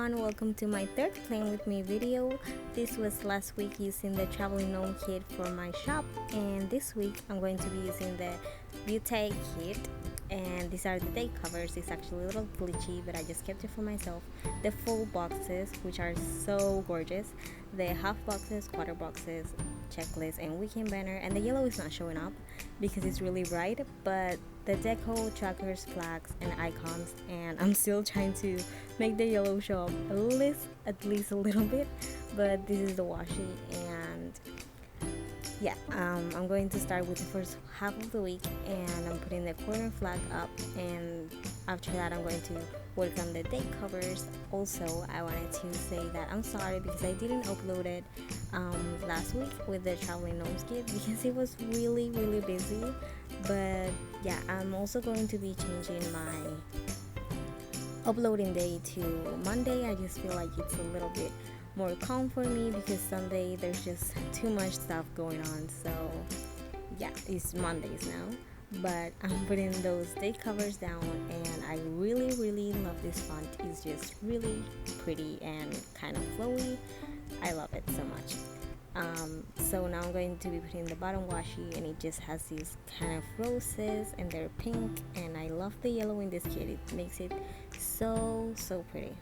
everyone, welcome to my third playing with me video. This was last week using the traveling gnome kit for my shop, and this week I'm going to be using the Beauté kit, and these are the day covers. It's actually a little glitchy, but I just kept it for myself. The full boxes, which are so gorgeous, the half boxes, quarter boxes, checklist, and weekend banner. And the yellow is not showing up because it's really bright, but the deco, trackers, flags, and icons, and I'm still trying to make the yellow show up at least a little bit, but this is the washi. And yeah, I'm going to start with the first half of the week, and I'm putting the corner flag up, and after that I'm going to work on the day covers. Also, I wanted to say that I'm sorry because I didn't upload it last week with the traveling gnomes kit because it was really busy. But yeah, I'm also going to be changing my uploading day to Monday. I just feel like it's a little bit more calm for me because Sunday there's just too much stuff going on. So yeah, it's Mondays now, but I'm putting those day covers down, and I really love this font. It's just really pretty and kind of flowy. I love it so much. So now I'm going to be putting the bottom washi, and it just has these kind of roses, and they're pink, and I love the yellow in this kit. It makes it so pretty.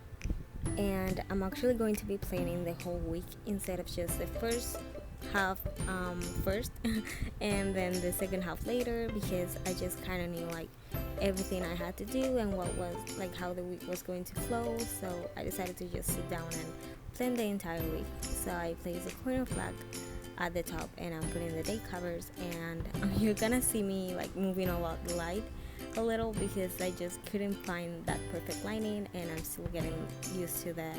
And I'm actually going to be planning the whole week instead of just the first half first and then the second half later, because I just kind of knew like everything I had to do and what was like how the week was going to flow. So I decided to just sit down and plan the entire week. So I placed a corner flag at the top, and I'm putting the day covers, and you're gonna see me like moving a little because I just couldn't find that perfect lighting, and I'm still getting used to the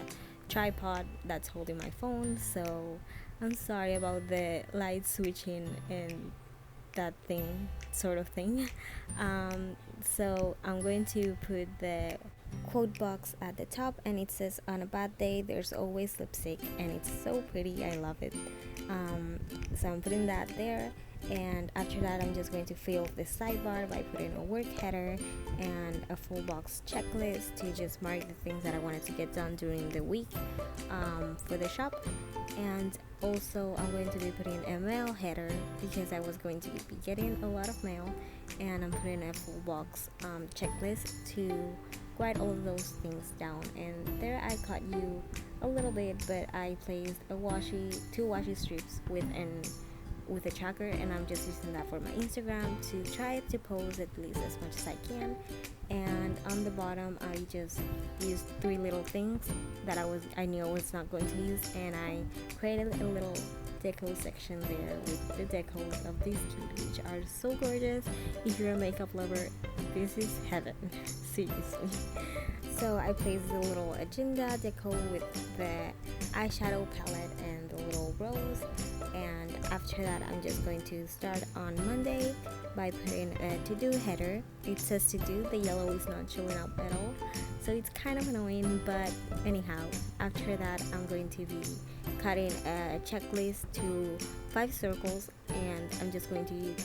tripod that's holding my phone. So I'm sorry about the light switching and that sort of thing. So I'm going to put the quote box at the top, and it says, "On a bad day there's always lipstick," and it's so pretty. I love it. So I'm putting that there, and after that I'm just going to fill the sidebar by putting a work header and a full box checklist to just mark the things that I wanted to get done during the week for the shop. And also I'm going to be putting a mail header because I was going to be getting a lot of mail, and I'm putting a full box checklist to write all of those things down. And there I caught you a little bit, but I placed two washi strips with a tracker, and I'm just using that for my Instagram to try to pose at least as much as I can. And on the bottom I just used three little things that I knew I was not going to use, and I created a little deco section there with the decos of these kits, which are so gorgeous. If you're a makeup lover, this is heaven. Seriously. So I placed the little agenda deco with the eyeshadow palette and the little rose. And after that I'm just going to start on Monday by putting a to-do header. It says to do, the yellow is not showing up at all, so it's kind of annoying, but anyhow, after that I'm going to be cutting a checklist to 5 circles, and I'm just going to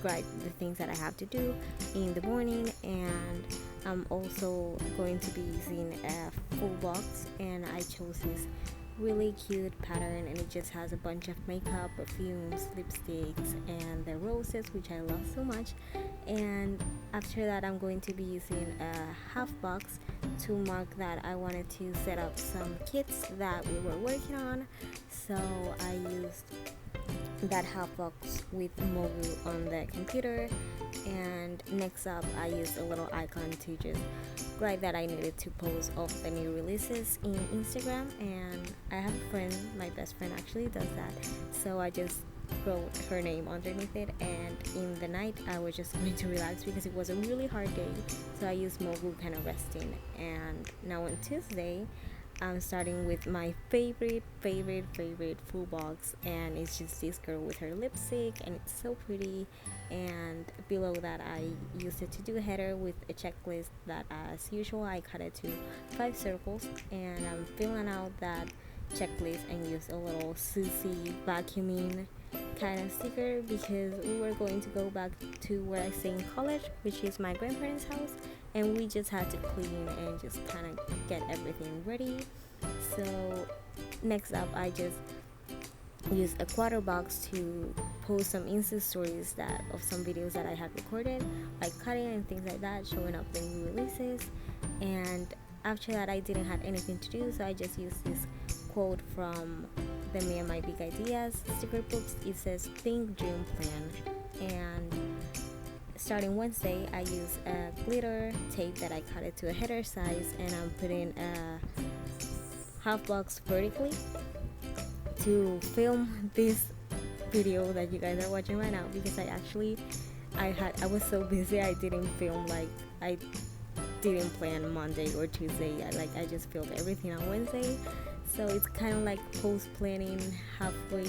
write the things that I have to do in the morning. And I'm also going to be using a full box, and I chose this really cute pattern, and it just has a bunch of makeup, perfumes, lipsticks, and the roses, which I love so much. And after that I'm going to be using a half box to mark that I wanted to set up some kits that we were working on. So I used that half box with Mogu on the computer, and next up I used a little icon to just write that I needed to post of the new releases in Instagram. And I have a friend, my best friend actually does that, so I just wrote her name underneath it. And in the night I was just going to relax because it was a really hard day, so I used Mogu kind of resting. And now on Tuesday I'm starting with my favorite full box, and it's just this girl with her lipstick, and it's so pretty. And below that I used it to do a header with a checklist that, as usual, I cut it to 5 circles, and I'm filling out that checklist and use a little Susie vacuuming kind of sticker because we were going to go back to where I stay in college, which is my grandparents' house, and we just had to clean and just kind of get everything ready. So next up, I just used a quarter box to post some Insta stories that of some videos that I had recorded, like cutting and things like that, showing up the new releases. And after that, I didn't have anything to do, so I just used this quote from the Me and My Big Ideas sticker books. It says think, dream, plan. And starting Wednesday, I use a glitter tape that I cut it to a header size, and I'm putting a half box vertically to film this video that you guys are watching right now, because I was so busy I didn't film, like I didn't plan Monday or Tuesday. I just filmed everything on Wednesday, so it's kind of like post planning halfway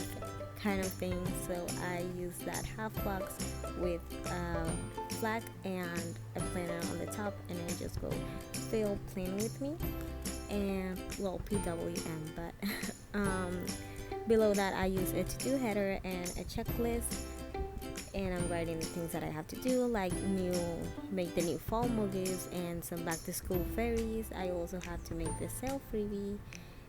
kind of thing. So I use that half box with a flag and a planner on the top, and then just go fill plan with me, and well, PWM. But below that, I use a to-do header and a checklist, and I'm writing the things that I have to do, like make the new fall movies and some back to school fairies. I also have to make the sale freebie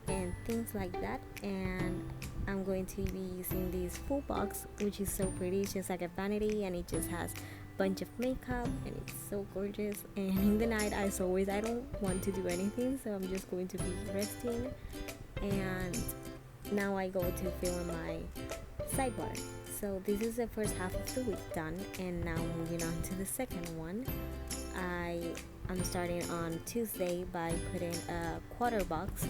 and things like that. And I'm going to be using this full box, which is so pretty. It's just like a vanity, and it just has a bunch of makeup, and it's so gorgeous. And in the night, I don't want to do anything, so I'm just going to be resting. And now I go to fill in my sidebar. So this is the first half of the week done, and now moving on to the second one. I'm starting on Tuesday by putting a quarter box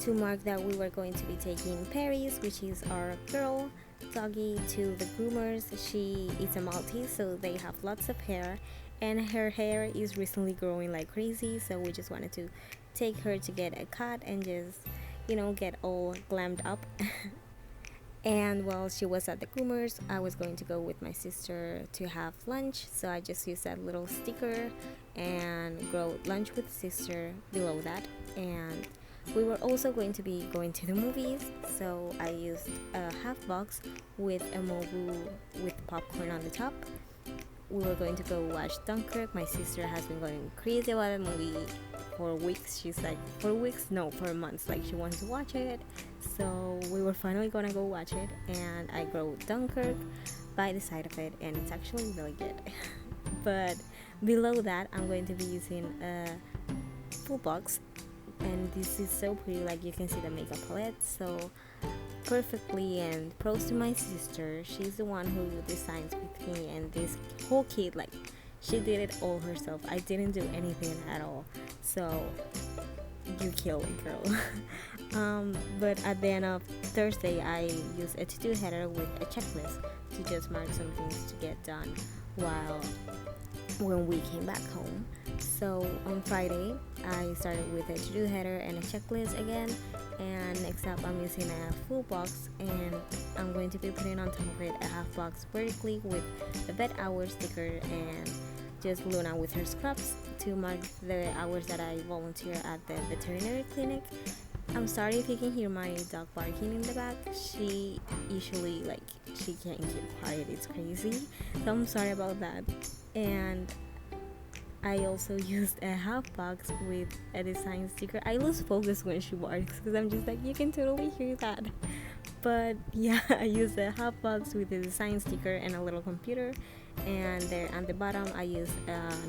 to mark that we were going to be taking Paris, which is our girl doggy, to the groomers. She is a Maltese, so they have lots of hair, and her hair is recently growing like crazy, so we just wanted to take her to get a cut and just get all glammed up. And while she was at the groomers, I was going to go with my sister to have lunch, so I just used that little sticker and wrote lunch with sister below that. And we were also going to be going to the movies, so I used a half box with a mobu with popcorn on the top. We were going to go watch Dunkirk. My sister has been going crazy about the movie for weeks. She's like, for months. Like, she wants to watch it. So we were finally gonna go watch it, and I wrote Dunkirk by the side of it, and it's actually really good. But below that, I'm going to be using a full box, and this is so pretty. Like, you can see the makeup palette so perfectly, and pros to my sister. She's the one who designs with me, and this whole kit, like, she did it all herself. I didn't do anything at all, so you kill it, girl. But at the end of Thursday, I used a to-do header with a checklist to just mark some things to get done when we came back home. So on Friday, I started with a to-do header and a checklist again, and next up I'm using a full box, and I'm going to be putting on top of it a half box vertically with a vet hour sticker, and just Luna with her scrubs to mark the hours that I volunteer at the veterinary clinic. I'm sorry if you can hear my dog barking in the back. She usually, she can't keep quiet. It's crazy. So I'm sorry about that. And I also used a half box with a design sticker. I lose focus when she barks because I'm just like, you can totally hear that. But yeah, I used a half box with a design sticker and a little computer. And there at the bottom, I used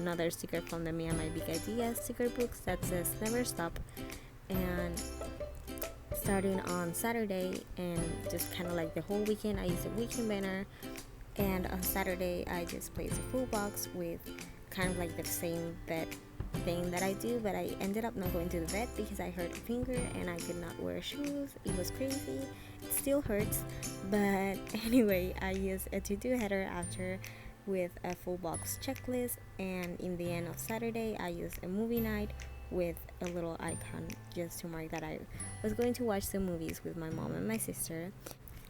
another sticker from the Me and My Big Ideas sticker books that says never stop. And starting on Saturday and just kind of like the whole weekend, I used a weekend banner. And on Saturday, I just placed a full box with kind of like the same vet thing that I do, but I ended up not going to the vet because I hurt a finger and I could not wear shoes. It was crazy. It still hurts, but anyway, I used a to-do header after with a full box checklist. And in the end of Saturday, I used a movie night with a little icon just to mark that I was going to watch some movies with my mom and my sister.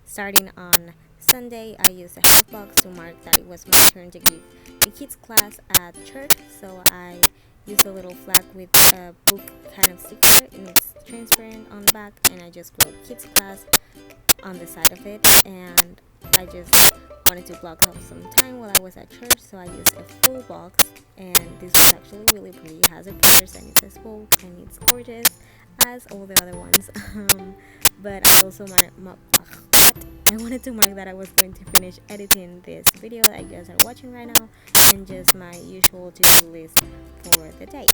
Starting on Sunday, I used a half box to mark that it was my turn to give the kids class at church, so I use a little flag with a book kind of sticker, and it's transparent on the back, and I just wrote kids class on the side of it. And I just wanted to block off some time while I was at church, so I used a full box, and this was actually really pretty. It has a purse and it says Vogue, and it's gorgeous as all the other ones. But I also I wanted to mark that I was going to finish editing this video that you guys are watching right now, and just my usual to-do list for the day.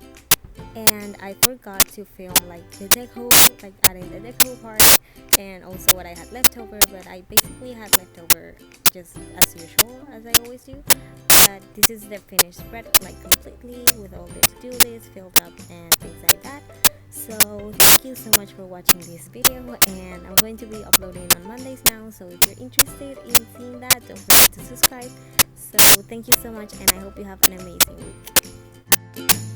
And I forgot to film like the deco, like adding the deco part, and also what I had left over, but I basically had left over just as usual as I always do. But this is the finished spread, like completely with all the to-do list filled up and things like that. So thank you so much for watching this video, and I'm going to be uploading on Mondays now, so if you're interested in seeing that, don't forget to subscribe. So thank you so much, and I hope you have an amazing week.